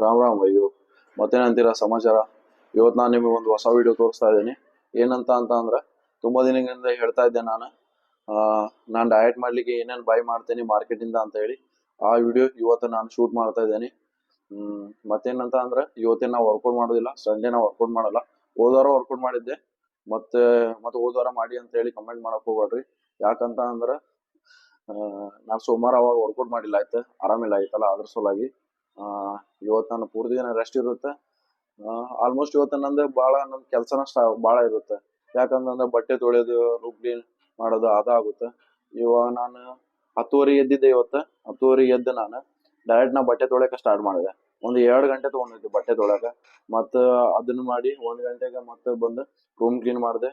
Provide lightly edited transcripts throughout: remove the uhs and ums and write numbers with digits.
ರಾಮ್ ರಾಮ್ ಅಯ್ಯೋ, ಮತ್ತೇನಂತೀರಾ ಸಮಾಚಾರ? ಇವತ್ತು ನಾನು ನಿಮಗೆ ಒಂದು ಹೊಸ ವಿಡಿಯೋ ತೋರಿಸ್ತಾ ಇದ್ದೀನಿ. ಏನಂತ ಅಂದ್ರೆ ತುಂಬ ದಿನಗಳಿಂದ ಹೇಳ್ತಾ ಇದ್ದೆ ನಾನು ಡಯಟ್ ಮಾಡ್ಲಿಕ್ಕೆ ಏನೇನು ಬೈ ಮಾಡ್ತೀನಿ ಮಾರ್ಕೆಟಿಂದ ಅಂತ ಹೇಳಿ. ಆ ವಿಡಿಯೋ ಇವತ್ತು ನಾನು ಶೂಟ್ ಮಾಡ್ತಾ ಇದ್ದೀನಿ. ಮತ್ತೇನಂತ ಅಂದ್ರೆ ಇವತ್ತೇನು ನಾವು ವರ್ಕೌಟ್ ಮಾಡೋದಿಲ್ಲ, ಸಂಡೇ ನಾವು ವರ್ಕೌಟ್ ಮಾಡಲ್ಲ. ಹೋದವಾರ ವರ್ಕೌಟ್ ಮಾಡಿದ್ದೆ, ಮತ್ತೆ ಹೋದವಾರ ಮಾಡಿ ಅಂತ ಹೇಳಿ ಕಮೆಂಟ್ ಮಾಡಕ್ ಹೋಗ್ಬೇಡ್ರಿ. ಯಾಕಂತ ಅಂದ್ರೆ ನಾನು ಸೋಮವಾರ ಅವಾಗ ವರ್ಕೌಟ್ ಮಾಡಿಲ್ಲ, ಆಯ್ತು ಆರಾಮಿಲ್ಲ ಆಯ್ತಲ್ಲ, ಅದ್ರ ಸಲುವಾಗಿ ಇವತ್ತು ನಾನು ಪೂರ್ತಿ ದಿನ ರೆಸ್ಟ್ ಇರುತ್ತೆ. ಆಲ್ಮೋಸ್ಟ್ ಇವತ್ತು ನಂದು ನನ್ನ ಕೆಲಸನ ಭಾಳ ಇರುತ್ತೆ. ಯಾಕಂತಂದ್ರೆ ಬಟ್ಟೆ ತೊಳೆಯೋದು, ಕ್ಲೀನ್ ಮಾಡೋದು ಅದಾಗುತ್ತೆ. ಇವಾಗ ನಾನು 10:30 ಎದ್ದಿದ್ದೆ. ಇವತ್ತು 10:30 ಎದ್ದು ನಾನು ಡೈರೆಕ್ಟ್ ನಾ ಬಟ್ಟೆ ತೊಳೆಯಕ್ಕೆ ಸ್ಟಾರ್ಟ್ ಮಾಡಿದೆ. ಒಂದು 2 ಗಂಟೆ ತೊಗೊಂಡಿದ್ದೆ ಬಟ್ಟೆ ತೊಳೆಯಕ್ಕೆ. ಮತ್ತು ಅದನ್ನು ಮಾಡಿ 1 ಗಂಟೆಗೆ ಮತ್ತೆ ಬಂದು ರೂಮ್ ಕ್ಲೀನ್ ಮಾಡಿದೆ.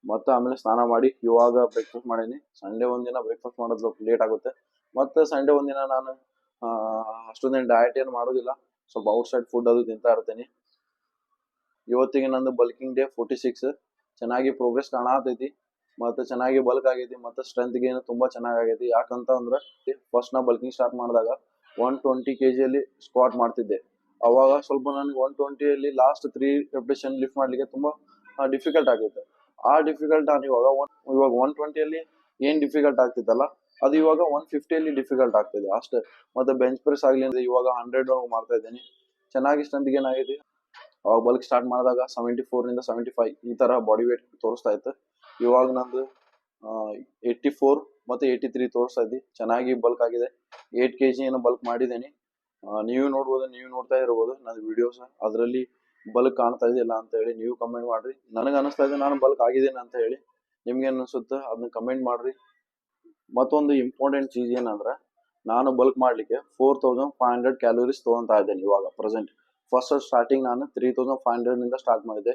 ಮತ್ತೆ ಆಮೇಲೆ ಸ್ನಾನ ಮಾಡಿ ಇವಾಗ ಬ್ರೇಕ್ಫಾಸ್ಟ್ ಮಾಡೀನಿ. ಸಂಡೇ ಒಂದಿನ ಬ್ರೇಕ್ಫಾಸ್ಟ್ ಮಾಡೋದು ಸ್ವಲ್ಪ ಲೇಟ್ ಆಗುತ್ತೆ. ಮತ್ತೆ ಸಂಡೇ ಒಂದಿನ ನಾನು ಅಷ್ಟೊಂದೇನು ಡಯಟ್ ಏನು ಮಾಡೋದಿಲ್ಲ, ಸ್ವಲ್ಪ ಔಟ್ಸೈಡ್ ಫುಡ್ ಅದು ತಿಂತಾ ಇರ್ತೀನಿ. ಇವತ್ತಿಗೆ ನಂದು ಬಲ್ಕಿಂಗ್ ಡೇ 46 ಚೆನ್ನಾಗಿ ಪ್ರೋಗ್ರೆಸ್ ಕಾಣತೈತಿ. ಮತ್ತೆ ಚೆನ್ನಾಗಿ ಬಲ್ಕ್ ಆಗೈತಿ, ಮತ್ತೆ ಸ್ಟ್ರೆಂತ್ ಗೇನ್ ತುಂಬಾ ಚೆನ್ನಾಗೈತಿ. ಯಾಕಂತ ಅಂದ್ರೆ ಫಸ್ಟ್ ನಾ ಬಲ್ಕಿಂಗ್ ಸ್ಟಾರ್ಟ್ ಮಾಡಿದಾಗ 120 kg ಸ್ಕ್ವಾಟ್ ಮಾಡ್ತಿದ್ದೆ. ಅವಾಗ ಸ್ವಲ್ಪ ನನಗೆ 120 ಲಾಸ್ಟ್ 3 ರೆಪಿಟೇಷನ್ ಲಿಫ್ಟ್ ಮಾಡ್ಲಿಕ್ಕೆ ತುಂಬಾ ಡಿಫಿಕಲ್ಟ್ ಆಗೈತೆ. ಆ ಡಿಫಿಕಲ್ಟ್ ನಾನು ಇವಾಗ 120 ಏನ್ ಡಿಫಿಕಲ್ಟ್ ಆಗ್ತಿತ್ತಲ್ಲ, ಅದು ಇವಾಗ 150 ಡಿಫಿಕಲ್ಟ್ ಆಗ್ತಿದೆ ಅಷ್ಟೇ. ಮತ್ತೆ ಬೆಂಚ್ ಪ್ರೆಸ್ ಆಗ್ಲಿ ಅಂದ್ರೆ ಇವಾಗ 100 ಮಾಡ್ತಾ ಇದ್ದೀನಿ. ಚೆನ್ನಾಗಿ ಸ್ಟ್ರೆಂತ್ ಗೇನ್ ಆಗೈತಿ. ಅವಾಗ ಬಲ್ಕ್ ಸ್ಟಾರ್ಟ್ ಮಾಡಿದಾಗ 74 ನಿಂದ 75 ಈ ತರ ಬಾಡಿ ವೇಟ್ ತೋರಿಸ್ತಾ ಇತ್ತು. ಇವಾಗ ನಂದು 84 ಮತ್ತೆ 83 ತೋರಿಸ್ತಾ ಇದ್ದಿ. ಚೆನ್ನಾಗಿ ಬಲ್ಕ್ ಆಗಿದೆ. 8 kg ಏನು ಬಲ್ಕ್ ಮಾಡಿದ್ದೀನಿ. ನೀವು ನೋಡ್ಬೋದು, ನೀವು ನೋಡ್ತಾ ಇರ್ಬೋದು ನನ್ನ ವಿಡಿಯೋಸ್. ಅದರಲ್ಲಿ ಬಲ್ಕ್ ಕಾಣ್ತಾ ಇದೆಯಲ್ಲ ಅಂತ ಹೇಳಿ ನೀವು ಕಮೆಂಟ್ ಮಾಡ್ರಿ. ನನಗೆ ಅನಿಸ್ತಾ ಇದೆ ನಾನು ಬಲ್ಕ್ ಆಗಿದ್ದೀನಿ ಅಂತ ಹೇಳಿ. ನಿಮ್ಗೆ ಅನಿಸುತ್ತೆ ಅದನ್ನ ಕಮೆಂಟ್ ಮಾಡ್ರಿ. ಮತ್ತೊಂದು ಇಂಪಾರ್ಟೆಂಟ್ ಚೀಸ್ ಏನಂದ್ರೆ, ನಾನು ಬಲ್ಕ್ ಮಾಡ್ಲಿಕ್ಕೆ 4500 ಕ್ಯಾಲೋರೀಸ್ ತಗೊಂತಾ ಇದ್ದೇನೆ ಇವಾಗ ಪ್ರೆಸೆಂಟ್. ಫಸ್ಟ್ ಸ್ಟಾರ್ಟಿಂಗ್ ನಾನು 3500 ನಿಂದ ಸ್ಟಾರ್ಟ್ ಮಾಡಿದೆ.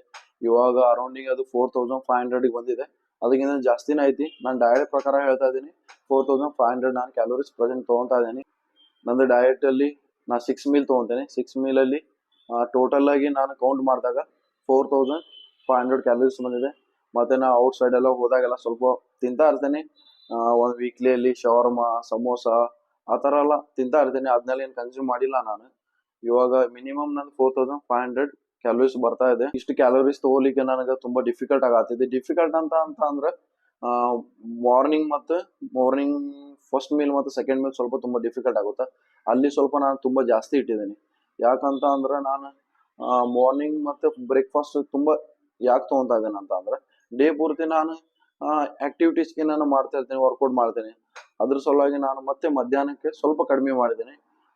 ಇವಾಗ ಅರೌಂಡಿಂಗ್ ಅದು 4500 ಬಂದಿದೆ. ಅದಕ್ಕಿಂತ ಜಾಸ್ತಿನೇ ಐತಿ. ನಾನು ಡಯಟ್ ಪ್ರಕಾರ ಹೇಳ್ತಾ ಇದ್ದೀನಿ, 4500 ನಾನು ಕ್ಯಾಲೋರೀಸ್ ಪ್ರೆಸೆಂಟ್ ತಗೊಂತಾ ಇದ್ದೀನಿ. ನಂದು ಡಯಟ್ ಅಲ್ಲಿ ನಾ 6 ಮೀಲ್ ತಗೊಂತೇನೆ. 6 ಮೀಲ್ ಅಲ್ಲಿ ಟೋಟಲ್ ಆಗಿ ನಾನು ಕೌಂಟ್ ಮಾಡಿದಾಗ 4500 ಕ್ಯಾಲೋರೀಸ್ ಬಂದಿದೆ. ಮತ್ತೆ ನಾ ಔಟ್ ಸೈಡ್ ಎಲ್ಲ ಹೋದಾಗೆಲ್ಲ ಸ್ವಲ್ಪ ತಿಂತಾ ಇರ್ತೇನೆ. ಒಂದು ವೀಕ್ಲಿಯಲ್ಲಿ ಶವರ್ಮ, ಸಮೋಸ ಆ ಥರ ಎಲ್ಲ ತಿಂತಾ ಇರ್ತೇನೆ. ಅದನ್ನೆಲ್ಲ ಏನು ಕನ್ಸ್ಯೂಮ್ ಮಾಡಿಲ್ಲ ನಾನು. ಇವಾಗ ಮಿನಿಮಮ್ ನಾನು 4500 ಕ್ಯಾಲೋರೀಸ್ ಬರ್ತಾ ಇದೆ. ಇಷ್ಟು ಕ್ಯಾಲೋರೀಸ್ ತಗೋಲಿಕ್ಕೆ ನನಗೆ ತುಂಬಾ ಡಿಫಿಕಲ್ಟ್ ಆಗತ್ತಿದೆ. ಡಿಫಿಕಲ್ಟ್ ಅಂತ ಅಂದ್ರೆ ಮಾರ್ನಿಂಗ್ ಫಸ್ಟ್ ಮೀಲ್ ಮತ್ತು ಸೆಕೆಂಡ್ ಮೀಲ್ ಸ್ವಲ್ಪ ತುಂಬಾ ಡಿಫಿಕಲ್ಟ್ ಆಗುತ್ತೆ. ಅಲ್ಲಿ ಸ್ವಲ್ಪ ನಾನು ತುಂಬಾ ಜಾಸ್ತಿ ಇಟ್ಟಿದ್ದೀನಿ. ಯಾಕಂತ ಅಂದ್ರೆ ನಾನು ಮಾರ್ನಿಂಗ್ ಮತ್ತೆ ಬ್ರೇಕ್ಫಾಸ್ಟ್ ತುಂಬಾ ಯಾಕೆ ತಗೊಂತಾ ಇದ್ದೇನೆ ಅಂತ ಅಂದ್ರೆ, ಡೇ ಪೂರ್ತಿ ನಾನು ಆಕ್ಟಿವಿಟೀಸ್ಗೆ ನಾನು ಮಾಡ್ತಾ ಇರ್ತೀನಿ, ವರ್ಕೌಟ್ ಮಾಡ್ತೀನಿ. ಅದ್ರ ಸಲುವಾಗಿ ನಾನು ಮತ್ತೆ ಮಧ್ಯಾಹ್ನಕ್ಕೆ ಸ್ವಲ್ಪ ಕಡಿಮೆ ಮಾಡಿದ್ದೀನಿ.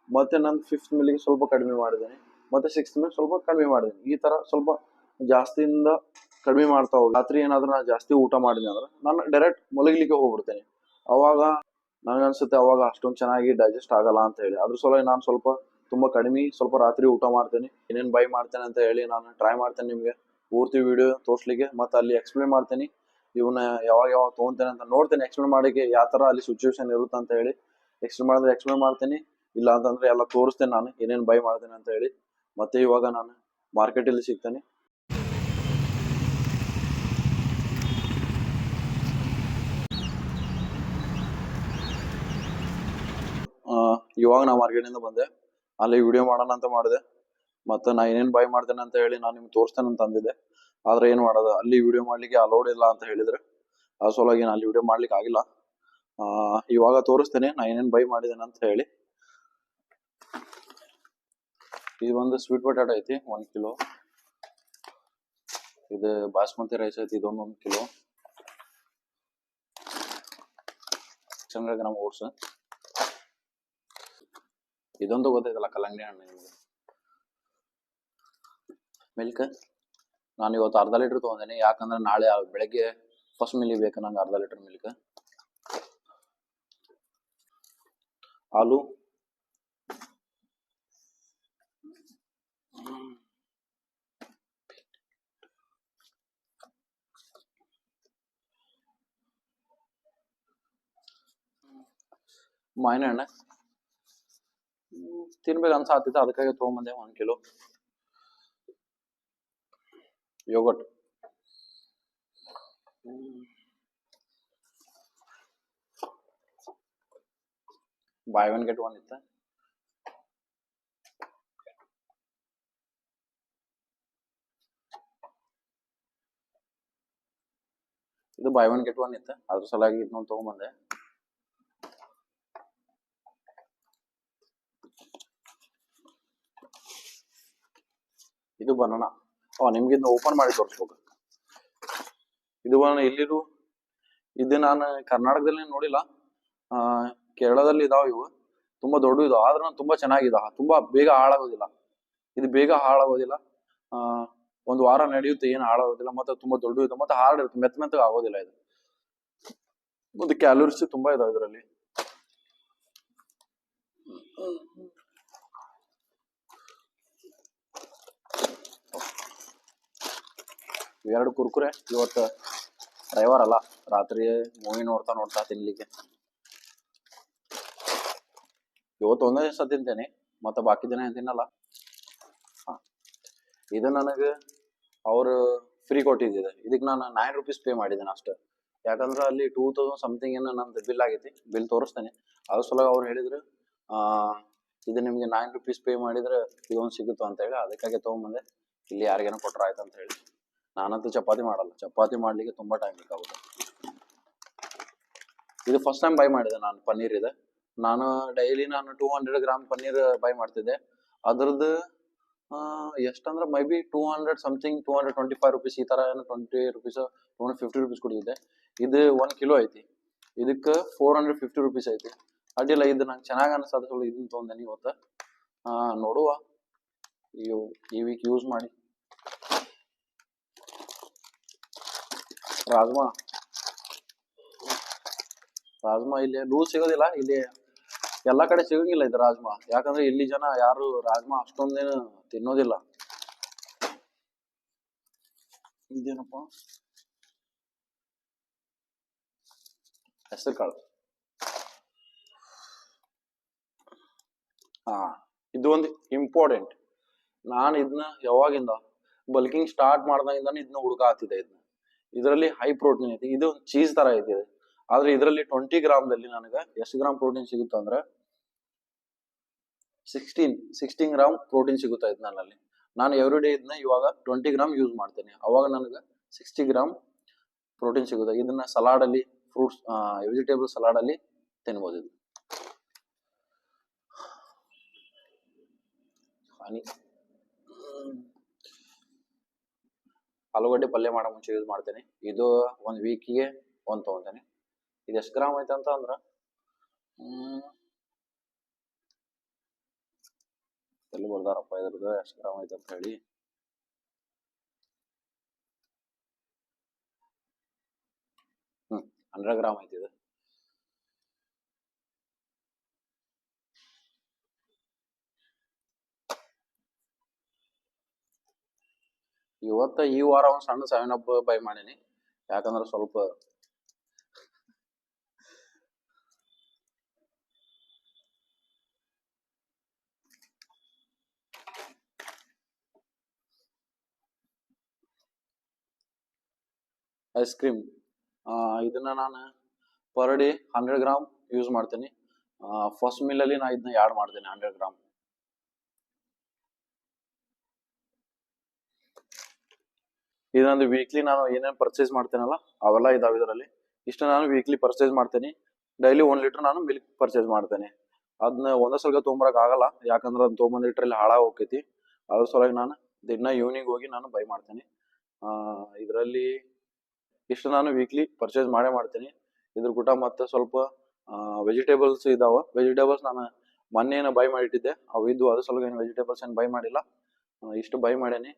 ಮತ್ತೆ ನಾನು 5th ಮೀಲ್ಗೆ ಸ್ವಲ್ಪ ಕಡಿಮೆ ಮಾಡಿದ್ದೀನಿ. ಮತ್ತೆ 6th ಮೀಲ್ ಸ್ವಲ್ಪ ಕಡಿಮೆ ಮಾಡಿದ್ದೀನಿ. ಈ ತರ ಸ್ವಲ್ಪ ಜಾಸ್ತಿಯಿಂದ ಕಡಿಮೆ ಮಾಡ್ತಾ ಹೋಗಿ ರಾತ್ರಿ ಏನಾದ್ರೂ ನಾನು ಜಾಸ್ತಿ ಊಟ ಮಾಡಿದೆ ಅಂದ್ರೆ ನಾನು ಡೈರೆಕ್ಟ್ ಮಲಗಲಿಕ್ಕೆ ಹೋಗ್ಬಿಡ್ತೇನೆ. ಅವಾಗ ನನಗನ್ಸುತ್ತೆ ಅವಾಗ ಅಷ್ಟೊಂದು ಚೆನ್ನಾಗಿ ಡೈಜೆಸ್ಟ್ ಆಗಲ್ಲ ಅಂತ ಹೇಳಿ. ಅದ್ರ ಸಲುವಾಗಿ ನಾನು ತುಂಬಾ ಕಡಿಮೆ ಸ್ವಲ್ಪ ರಾತ್ರಿ ಊಟ ಮಾಡ್ತೇನೆ. ಏನೇನು ಬೈ ಮಾಡ್ತೇನೆ ಅಂತ ಹೇಳಿ ನಾನು ಟ್ರೈ ಮಾಡ್ತೇನೆ ನಿಮ್ಗೆ ಪೂರ್ತಿ ವಿಡಿಯೋ ತೋರಿಸ್ಲಿಕ್ಕೆ. ಮತ್ತೆ ಅಲ್ಲಿ ಎಕ್ಸ್ಪ್ಲೇನ್ ಮಾಡ್ತೀನಿ ಇವನ್ನ ಯಾವಾಗ ತಗೊಂತೇನೆ ಅಂತ ನೋಡ್ತೇನೆ. ಎಕ್ಸ್ಪ್ಲೇನ್ ಮಾಡಿಕ್ಕೆ ಯಾವ ತರ ಅಲ್ಲಿ ಸಿಚುವೇಶನ್ ಇರುತ್ತೆ ಅಂತ ಹೇಳಿ ಎಕ್ಸ್ಪ್ಲೇನ್ ಮಾಡ್ತೀನಿ. ಇಲ್ಲ ಅಂತಂದ್ರೆ ಎಲ್ಲ ತೋರಿಸ್ತೇನೆ ನಾನು ಏನೇನು ಬೈ ಮಾಡ್ತೇನೆ ಅಂತ ಹೇಳಿ. ಮತ್ತೆ ಇವಾಗ ನಾನು ಮಾರ್ಕೆಟಲ್ಲಿ ಸಿಗ್ತೇನೆ. ಇವಾಗ ನಾ ಮಾರ್ಕೆಟಿಂದ ಬಂದೆ. ಅಲ್ಲಿ ವಿಡಿಯೋ ಮಾಡೋಣ ಅಂತ ಮಾಡಿದೆ. ಮತ್ತೆ ನಾ ಏನೇನು ಬೈ ಮಾಡ್ತೇನೆ ಅಂತ ಹೇಳಿ ನಾನು ನಿಮ್ಗೆ ತೋರಿಸ್ತೇನೆ ಅಂತ ಅಂದಿದ್ದೆ. ಆದ್ರೆ ಏನ್ ಮಾಡೋದು, ಅಲ್ಲಿ ವಿಡಿಯೋ ಮಾಡ್ಲಿಕ್ಕೆ ಅಲೌಡ್ ಇಲ್ಲ ಅಂತ ಹೇಳಿದ್ರೆ ಆ ಸಲುವಾಗಿ ನಾನು ಅಲ್ಲಿ ವಿಡಿಯೋ ಮಾಡ್ಲಿಕ್ಕೆ ಆಗಿಲ್ಲ. ಇವಾಗ ತೋರಿಸ್ತೇನೆ ನಾ ಏನೇನು ಬೈ ಮಾಡಿದ್ದೇನೆ ಅಂತ ಹೇಳಿ. ಇದು ಒಂದು ಸ್ವೀಟ್ ಪೊಟ್ಯಾಟೊ ಐತಿ 1 ಕಿಲೋ. ಇದು ಬಾಸ್ಮತಿ ರೈಸ್ ಐತಿ, ಇದೊಂದು 1 ಕಿಲೋ. 600 gram oats. ಇದೊಂದು ಗೊತ್ತೈತಲ್ಲ, ಕಲ್ಲಂಗಡಿ ಹಣ್ಣು. ನಿಮ್ಗೆ ಮಿಲ್ಕ್ ನಾನು ಇವತ್ತು ಅರ್ಧ ಲೀಟರ್ ತಗೊಂಡೇನೆ. ಯಾಕಂದ್ರೆ ನಾಳೆ ಬೆಳಗ್ಗೆ ಫಸ್ಟ್ ಮೀಲಿಗೆ ಬೇಕು ನಂಗೆ ಅರ್ಧ ಲೀಟರ್ ಮಿಲ್ಕ್. ಹಾಲು, ಮಾವಿನ ಹಣ್ಣು ತಿನ್ಬೇಕು ಅನ್ಸಾತಿತ್ತು, ಅದಕ್ಕಾಗಿ ತಗೊಂಬಂದೆ 1 kilo. Yoghurt, by one get one ಇತ್ತು. ಇದು ಬೈ ಒನ್ ಗೆಟ್ ಒನ್ ಇತ್ತು, ಅದ್ರ ಸಲಾಗಿ ಇದನ್ನೊಂದು ತಗೊಂಬಂದೆ. ಇದು ಬನಾನ. ನಿಮ್ಗೆ ಇದನ್ನ ಓಪನ್ ಮಾಡಿ ತೋರಿಸ್ಬೇಕು. ಇದು ಬನಾನ ಎಲ್ಲಿರು, ಇದು ನಾನು ಕರ್ನಾಟಕದಲ್ಲಿ ನೋಡಿಲ್ಲ, ಕೇರಳದಲ್ಲಿ ಇದಾವ ಇವು. ತುಂಬಾ ದೊಡ್ಡ ಇದಾವ, ಆದ್ರೆ ನಾನು ತುಂಬಾ ಚೆನ್ನಾಗಿದಾವ, ತುಂಬಾ ಬೇಗ ಹಾಳಾಗೋದಿಲ್ಲ. ಇದು ಬೇಗ ಹಾಳಾಗೋದಿಲ್ಲ, ಒಂದು ವಾರ ನಡೆಯುತ್ತೆ, ಏನು ಹಾಳಾಗೋದಿಲ್ಲ. ಮತ್ತೆ ತುಂಬಾ ದೊಡ್ಡ ಇದೆ, ಮತ್ತೆ ಹಾರ್ಡ್ ಇರುತ್ತೆ, ಮೆತ್ತಗೆ ಆಗೋದಿಲ್ಲ. ಇದು ಒಂದು ಕ್ಯಾಲೋರೀಸ್ ತುಂಬಾ ಇದಾವೆ ಇದರಲ್ಲಿ. ಎರಡು ಕುರ್ಕುರೆ. ಇವತ್ತು ರವಿವಾರ ಅಲ್ಲ, ರಾತ್ರಿ ಮೂವಿ ನೋಡ್ತಾ ನೋಡ್ತಾ ತಿನ್ಲಿಕ್ಕೆ. ಇವತ್ತು ಒಂದೇ ದಿವಸ ತಿಂತೇನೆ, ಮತ್ತೆ ಬಾಕಿ ದಿನ ಏನ್ ತಿನ್ನಲ್ಲ. ಇದು ನನಗೆ ಅವರು ಫ್ರೀ ಕೊಟ್ಟಿದ್ದಿದೆ. ಇದಕ್ಕೆ ನಾನು ₹9 ಪೇ ಮಾಡಿದ್ದೇನೆ ಅಷ್ಟೇ. ಯಾಕಂದ್ರೆ ಅಲ್ಲಿ 2000 ಸಮಥಿಂಗ್ ಏನೋ ನಂದು ಬಿಲ್ ಆಗೈತಿ. ಬಿಲ್ ತೋರಿಸ್ತೇನೆ. ಅದ್ರ ಸಲುವಾಗಿ ಅವ್ರು ಹೇಳಿದ್ರು, ಇದು ನಿಮ್ಗೆ ₹9 ಪೇ ಮಾಡಿದ್ರೆ ಇದೊಂದು ಸಿಗುತ್ತ ಅಂತ ಹೇಳಿ, ಅದಕ್ಕಾಗಿ ತಗೊಂಬಂದೆ. ಇಲ್ಲಿ ಯಾರಿಗೇನೋ ಕೊಟ್ರ ಆಯ್ತು ಅಂತ ಹೇಳಿ. ನಾನಂತೂ ಚಪಾತಿ ಮಾಡಲ್ಲ, ಚಪಾತಿ ಮಾಡ್ಲಿಕ್ಕೆ ತುಂಬಾ ಟೈಮ್ ಬೇಕಾಗುತ್ತೆ. ಇದು ಫಸ್ಟ್ ಟೈಮ್ ಬೈ ಮಾಡಿದೆ ನಾನು ಪನ್ನೀರ್. ಇದೆ ನಾನು ಡೈಲಿ 200 ಗ್ರಾಮ್ ಪನ್ನೀರ್ ಬೈ ಮಾಡ್ತಿದ್ದೆ. ಅದ್ರದ್ದು ಎಷ್ಟಂದ್ರೆ ಮೈ ಬಿ 200 ಸಮಥಿಂಗ್, ₹225 ಈ ತರ ಏನೋ ₹20 ₹250 ಕೊಡ್ತಿದ್ದೆ. ಇದು 1 ಕಿಲೋ ಐತಿ, ಇದಕ್ಕೆ ₹450 ಐತಿ. ಅಡ್ಡಿಲ್ಲ, ಇದು ನಂಗೆ ಚೆನ್ನಾಗಿ ಅನಿಸ್ತದ, ಇದನ್ನ ತೊಗೊಂಡೇನಿ ಇವತ್ತು. ನೋಡುವ, ಈ ವೀಕ್ ಯೂಸ್ ಮಾಡಿ. ರಾಜ್ಮಾ ಇಲ್ಲಿ ಲೂಸ್ ಸಿಗೋದಿಲ್ಲ, ಇಲ್ಲಿ ಎಲ್ಲಾ ಕಡೆ ಸಿಗಂಗಿಲ್ಲ ಇದು ರಾಜ್ಮಾ. ಯಾಕಂದ್ರೆ ಇಲ್ಲಿ ಜನ ಯಾರು ರಾಜ್ಮಾ ಅಷ್ಟೊಂದೇನು ತಿನ್ನೋದಿಲ್ಲ. ಇದೇನಪ್ಪ, ಹೆಸರು ಕಾಳು. ಇದು ಒಂದು ಇಂಪಾರ್ಟೆಂಟ್. ನಾನು ಇದನ್ನ ಯಾವಾಗಿಂದ ಬಲ್ಕಿಂಗ್ ಸ್ಟಾರ್ಟ್ ಮಾಡ್ದಾಗಿಂದಾನು ಇದನ್ನ ಹುಡುಕಾತಿದ್ದೆ. ಇದರಲ್ಲಿ ಹೈ ಪ್ರೋಟೀನ್ ಐತಿ. ಇದು ಚೀಸ್ ತರ ಐತಿ, ಆದ್ರೆ ಇದರಲ್ಲಿ 20 ಗ್ರಾಮ್ದಲ್ಲಿ ನನಗೆ ಎಷ್ಟು ಗ್ರಾಮ್ ಪ್ರೋಟೀನ್ ಸಿಗುತ್ತೆ ಅಂದ್ರೆ 16 ಗ್ರಾಮ್ ಪ್ರೋಟೀನ್ ಸಿಗುತ್ತಾ ಇದ್ ನನ್ನಲ್ಲಿ. ನಾನು ಎವ್ರಿ ಡೇ ಇದನ್ನ ಇವಾಗ 20 ಗ್ರಾಮ್ ಯೂಸ್ ಮಾಡ್ತೇನೆ, ಅವಾಗ ನನಗೆ 60 ಗ್ರಾಮ್ ಪ್ರೋಟೀನ್ ಸಿಗುತ್ತೆ. ಇದನ್ನ ಸಲಾಡ್ ಅಲ್ಲಿ, ಫ್ರೂಟ್ಸ್, ವೆಜಿಟೇಬಲ್ ಸಲಾಡ್ ಅಲ್ಲಿ ತಿನ್ಬೋದು. ಇದು ಆಲೂಗಡ್ಡೆ ಪಲ್ಯ ಮಾಡೋ ಮುಂಚೆ ಯೂಸ್ ಮಾಡ್ತೇನೆ. ಇದು 1 ವೀಕಿಗೆ ಒಂದು ತಗೊಂತೇನೆ. ಇದು ಎಷ್ಟು ಗ್ರಾಮ್ ಐತೆ ಅಂತ ಅಂದ್ರ ಎಲ್ಲಿ ಬರ್ದಾರಪ್ಪ ಇದ್ರದ್ದು ಎಷ್ಟು ಗ್ರಾಮ್ ಐತೆ ಅಂತ ಹೇಳಿ. ಹ್ಮ್ 100 ಗ್ರಾಮ್ ಐತಿ ಇದು. ಈ ವಾರ ಒಂದು ಸಣ್ಣ 7up ಬೈ ಮಾಡೀನಿ. ಯಾಕಂದ್ರೆ ಸ್ವಲ್ಪ ಐಸ್ ಕ್ರೀಮ್, ಇದನ್ನ ನಾನು ಪರ್ ಡೇ 100 ಗ್ರಾಮ್ ಯೂಸ್ ಮಾಡ್ತೇನೆ. ಫಸ್ಟ್ ಮೀಲ್ ಅಲ್ಲಿ ನಾ ಇದನ್ನ ಆಡ್ ಮಾಡ್ತೇನೆ 100 ಗ್ರಾಮ್. ಇದೊಂದು ವೀಕ್ಲಿ ನಾನು ಏನೇನು ಪರ್ಚೇಸ್ ಮಾಡ್ತೇನಲ್ಲ ಅವೆಲ್ಲ ಇದಾವೆ ಇದರಲ್ಲಿ. ಇಷ್ಟು ನಾನು ವೀಕ್ಲಿ ಪರ್ಚೇಸ್ ಮಾಡ್ತೇನೆ. ಡೈಲಿ 1 ಲೀಟರ್ ನಾನು ಮಿಲ್ಕ್ ಪರ್ಚೇಸ್ ಮಾಡ್ತೇನೆ. ಅದನ್ನ ಒಂದೇ ಸಲ ತೊಗೊಂಬರಕ್ ಆಗಲ್ಲ, ಯಾಕಂದ್ರೆ ಅದನ್ನ ತೊಗೊಂಬಂದ್ ಲೀಟ್ರಲ್ಲಿ ಹಾಳಾಗಿ ಹೋಗ್ತೈತಿ. ಅದ್ರ ಸಲುವಾಗಿ ನಾನು ದಿನ ಈವ್ನಿಂಗ್ ಹೋಗಿ ನಾನು ಬೈ ಮಾಡ್ತೇನೆ. ಇದರಲ್ಲಿ ಇಷ್ಟು ನಾನು ವೀಕ್ಲಿ ಪರ್ಚೇಸ್ ಮಾಡೇ ಮಾಡ್ತೇನೆ. ಇದ್ರ ಕೂಟ ಮತ್ತೆ ಸ್ವಲ್ಪ ವೆಜಿಟೇಬಲ್ಸ್ ಇದಾವ. ವೆಜಿಟೇಬಲ್ಸ್ ನಾನು ಮೊನ್ನೆ ಬೈ ಮಾಡಿಟ್ಟಿದ್ದೆ, ಅವು ಇದ್ದು, ಅದ್ರ ಸಲುವಾಗಿ ಏನು ವೆಜಿಟೇಬಲ್ಸ್ ಏನು ಬೈ ಮಾಡಿಲ್ಲ. ಇಷ್ಟು ಬೈ ಮಾಡೇನಿ.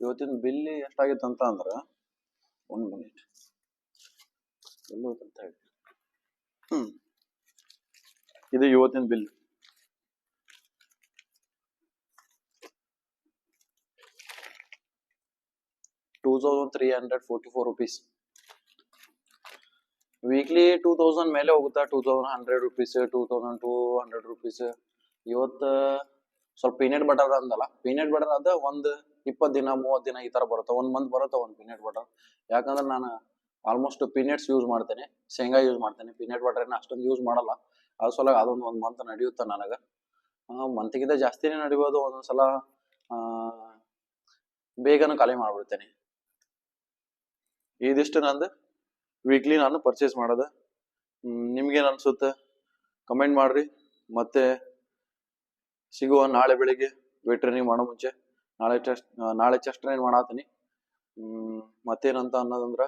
ಇವತ್ತಿನ ಬಿಲ್ ಎಷ್ಟಾಗಿತ್ತು ಅಂತ ಅಂದ್ರ 1 ಮಿನಿಟ್ ಅಂತ ಹೇಳಿ. ಇದು ಇವತ್ತಿನ ಬಿಲ್. ₹2344. ವೀಕ್ಲಿ 2000 ಮೇಲೆ ಹೋಗುತ್ತಾ, ₹2100, ₹2200. ಇವತ್ತು ಸ್ವಲ್ಪ ಪೀನಟ್ ಬಟರ್ ಅಂದಲ್ಲ, ಪೀನಟ್ ಬಟರ್ ಅದ ಒಂದು 20 ದಿನ 30 ದಿನ ಈ ತರ ಬರುತ್ತೆ, 1 ಮಂತ್ ಬರುತ್ತೆ ಒಂದು ಪೀನಟ್ ಬಟರ್. ಯಾಕಂದ್ರೆ ನಾನು ಆಲ್ಮೋಸ್ಟ್ ಪೀನಟ್ಸ್ ಯೂಸ್ ಮಾಡ್ತೇನೆ, ಶೇಂಗಾ ಯೂಸ್ ಮಾಡ್ತೇನೆ. ಪೀನಟ್ ಬಟರ್ ಅಷ್ಟೊಂದು ಯೂಸ್ ಮಾಡಲ್ಲ. ಅದ್ರ ಸಲುವಾಗಿ ಅದೊಂದು 1 ಮಂತ್ ನಡೆಯುತ್ತೆ ನನಗೆ. ಮಂತ್ಗಿಂತ ಜಾಸ್ತಿನೇ ನಡಿಬೋದು, ಒಂದೊಂದ್ಸಲ ಬೇಗನೂ ಖಾಲಿ ಮಾಡ್ಬಿಡ್ತೇನೆ. ಇದಿಷ್ಟು ನಂದು ವೀಕ್ಲಿ ನಾನು ಪರ್ಚೇಸ್ ಮಾಡೋದು. ನಿಮ್ಗೇನು ಅನ್ಸುತ್ತೆ ಕಮೆಂಟ್ ಮಾಡ್ರಿ. ಮತ್ತೆ ಸಿಗುವ ನಾಳೆ ಬೆಳಿಗ್ಗೆ ವೇಟ್ ಟ್ರೈನಿಂಗ್ ಮಾಡೋ ಮುಂಚೆ. ನಾಳೆ ಚೆಸ್ಟ್ ಟ್ರೈನ್ ಮಾಡತ್ತೀನಿ. ಮತ್ತೇನಂತ ಅನ್ನೋದಂದ್ರ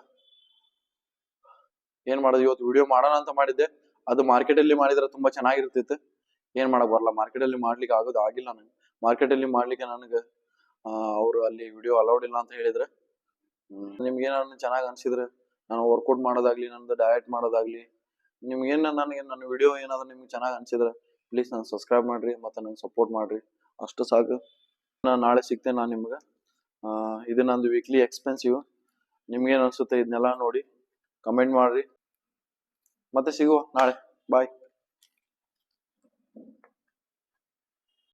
ಏನ್ ಮಾಡೋದು, ಇವತ್ತು ವಿಡಿಯೋ ಮಾಡೋಣ ಅಂತ ಮಾಡಿದ್ದೆ, ಅದು ಮಾರ್ಕೆಟ್ ಅಲ್ಲಿ ಮಾಡಿದ್ರೆ ತುಂಬಾ ಚೆನ್ನಾಗಿರ್ತಿತ್ತು. ಏನ್ ಮಾಡಕ್ ಬರಲ್ಲ, ಮಾರ್ಕೆಟ್ ಅಲ್ಲಿ ಮಾಡ್ಲಿಕ್ಕೆ ಆಗಿಲ್ಲ ನನಗೆ. ಮಾರ್ಕೆಟ್ ಅಲ್ಲಿ ಮಾಡ್ಲಿಕ್ಕೆ ನನಗೆ ಅವರು ಅಲ್ಲಿ ವಿಡಿಯೋ ಅಲೌಡ್ ಇಲ್ಲ ಅಂತ ಹೇಳಿದ್ರೆ. ನಿಮ್ಗೆ ಏನಾದ್ರು ಚೆನ್ನಾಗಿ ಅನ್ಸಿದ್ರೆ, ನಾನು ವರ್ಕೌಟ್ ಮಾಡೋದಾಗ್ಲಿ, ನಂದು ಡಯಟ್ ಮಾಡೋದಾಗ್ಲಿ, ನನ್ನ ವಿಡಿಯೋ ಏನಾದ್ರು ನಿಮ್ಗೆ ಚೆನ್ನಾಗಿ ಅನ್ಸಿದ್ರೆ ಪ್ಲೀಸ್ ನಾನು ಸಬ್ಸ್ಕ್ರೈಬ್ ಮಾಡ್ರಿ, ಮತ್ತೆ ನಂಗೆ ಸಪೋರ್ಟ್ ಮಾಡ್ರಿ. ಅಷ್ಟು ಸಾಕು. ನಾನು ನಾಳೆ ಸಿಗ್ತೇನೆ ನಾನು ನಿಮ್ಗೆ. ಇದು ನಂದು ವೀಕ್ಲಿ ಎಕ್ಸ್ಪೆನ್ಸಿವ್. ನಿಮ್ಗೇನು ಅನ್ಸುತ್ತೆ ಇದನ್ನೆಲ್ಲ ನೋಡಿ ಕಮೆಂಟ್ ಮಾಡ್ರಿ. ಮತ್ತೆ ಸಿಗುವ ನಾಳೆ. ಬಾಯ್.